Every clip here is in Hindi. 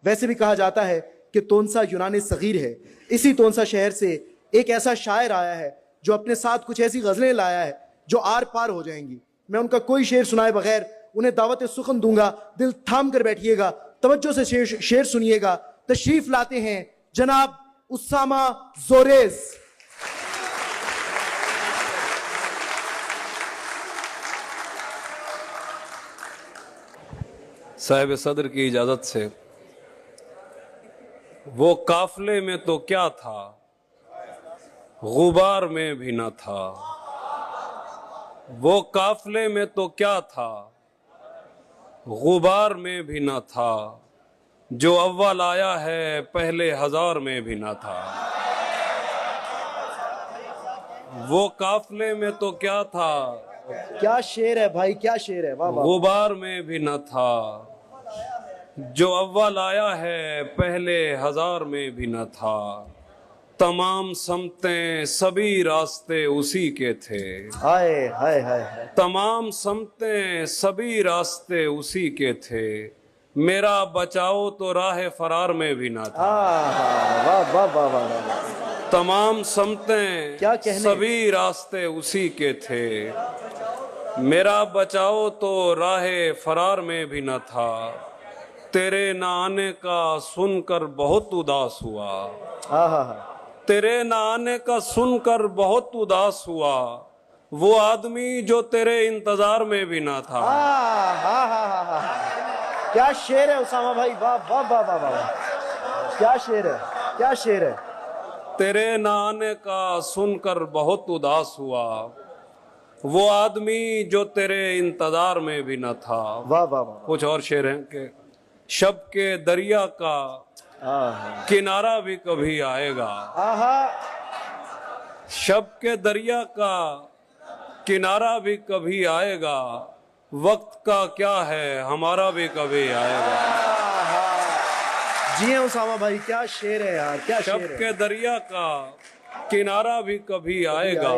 वैसे भी कहा जाता है कि तोनसा यूनान सगीर है। इसी तोनसा शहर से एक ऐसा शायर आया है जो अपने साथ कुछ ऐसी गजलें लाया है जो आर पार हो जाएंगी। मैं उनका कोई शेर सुनाए बगैर उन्हें दावत सुखन दूंगा। दिल थाम कर बैठिएगा, तवज्जो से शेर सुनिएगा। तशरीफ लाते हैं जनाब उसामा जोरेज। साहिब सदर की इजाजत से, वो काफले में तो क्या था, गुबार में भी न था। वो काफले में तो क्या था, गुबार में भी न था। जो अव्वल आया है पहले हजार में भी न था। वो काफले में तो क्या था, क्या शेर है भाई, क्या शेर है, वाह वाह। गुबार में भी न था। जो अव्वल आया है पहले हजार में भी न था। तमाम समतें सभी रास्ते उसी के थे। हाय हाय हाय। तमाम समतें सभी रास्ते उसी के थे। मेरा बचाओ तो राह फरार में भी न था। वाह वाह वाह वाह। तमाम समतें क्या कहने, सभी रास्ते उसी के थे। मेरा बचाओ तो राह फरार में भी न था। तेरे न आने का सुनकर बहुत उदास हुआ। तेरे न आने का सुनकर बहुत उदास हुआ। वो आदमी जो तेरे इंतजार में भी ना था। क्या शेर है उसामा भाई, वाह वाह वाह वाह वाह। क्या शेर है, क्या शेर है। तेरे न आने का सुनकर बहुत उदास हुआ। वो आदमी जो तेरे इंतजार में भी न था। वाह वाह वाह। कुछ और शेर हैं कि शब के दरिया का किनारा भी कभी आएगा। शब के दरिया का किनारा भी कभी आएगा। वक्त का क्या है हमारा भी कभी आएगा। जी उसामा भाई, क्या शेर है यार, क्या शेर है। शब के दरिया का किनारा भी कभी आएगा।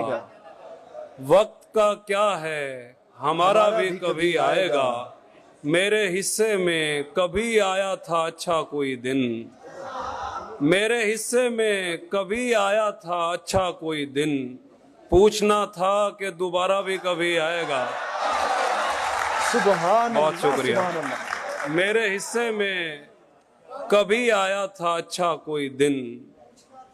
वक्त का क्या है हमारा भी कभी आएगा। मेरे हिस्से में कभी आया था अच्छा कोई दिन। मेरे हिस्से में कभी आया था अच्छा कोई दिन। पूछना था कि दोबारा भी कभी आएगा। सुभान बहुत अल्लाह, शुक्रिया। सुभान अल्लाह। मेरे हिस्से में कभी आया था अच्छा कोई दिन।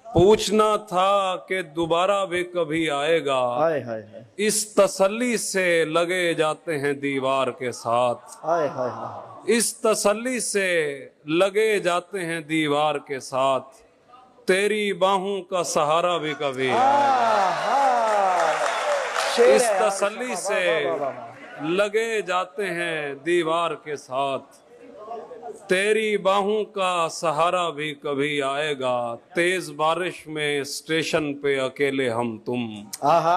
पूछना था कि दोबारा भी कभी आएगा। हाय हाय हाय। इस तसल्ली से लगे जाते हैं दीवार के साथ। हाय हाय हाय। इस तसल्ली से लगे जाते हैं दीवार के साथ। तेरी बाहों का सहारा भी कभी आएगा। इस तसल्ली से लगे जाते हैं दीवार के साथ। तेरी बाहों का सहारा भी कभी आएगा। तेज बारिश में स्टेशन पे अकेले हम तुम। वाह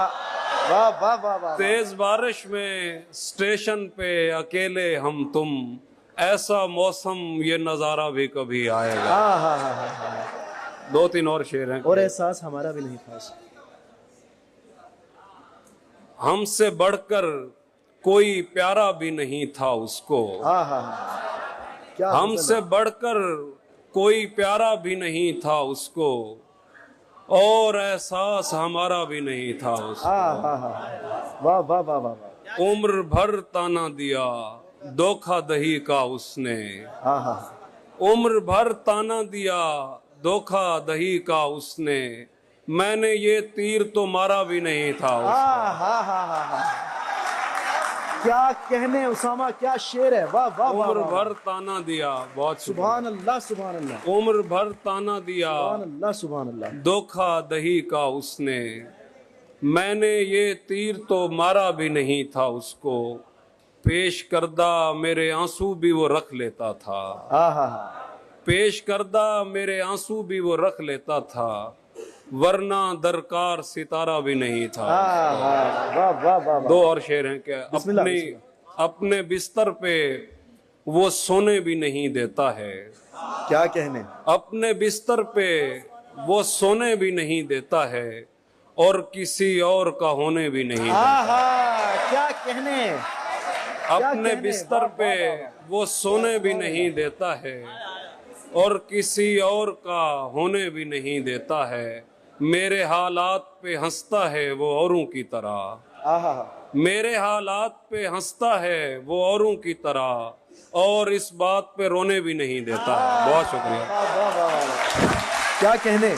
वाह वाह वाह। तेज बारिश में स्टेशन पे अकेले हम तुम। ऐसा मौसम ये नजारा भी कभी आएगा। दो तीन और शेर हैं। और एहसास हमारा भी नहीं खास। हमसे बढ़कर कोई प्यारा भी नहीं था उसको। हमसे बढ़कर कोई प्यारा भी नहीं था उसको। और एहसास हमारा भी नहीं था उसको। वाह वाह वाह वाह। उम्र भर ताना दिया धोखा दही का उसने। उम्र भर ताना दिया धोखा दही का उसने। मैंने ये तीर तो मारा भी नहीं था उसको। क्या कहने उसामा, क्या शेर है, वाह वाह। उम्र भर ताना दिया, बहुत सुभान अल्लाह, सुभान अल्लाह। उम्र भर ताना दिया, सुभान अल्लाह, सुभान अल्लाह। धोखा दही का उसने। मैंने ये तीर तो मारा भी नहीं था उसको। पेश करदा मेरे आंसू भी वो रख लेता था। पेश करदा मेरे आंसू भी वो रख लेता था। वरना दरकार सितारा भी नहीं था। वाह वाह वाह। दो और शेर हैं क्या। अपने बिस्तर पे वो सोने भी नहीं देता है। क्या कहने। अपने बिस्तर पे वो सोने भी नहीं देता है। और किसी और का होने भी नहीं देता। क्या कहने। अपने बिस्तर पे वो सोने भी नहीं देता है। और किसी और का होने भी नहीं देता है। मेरे हालात पे हंसता है वो औरों की तरह। आहा, मेरे हालात पे हंसता है वो औरों की तरह, और इस बात पे रोने भी नहीं देता है। बहुत शुक्रिया। क्या कहने।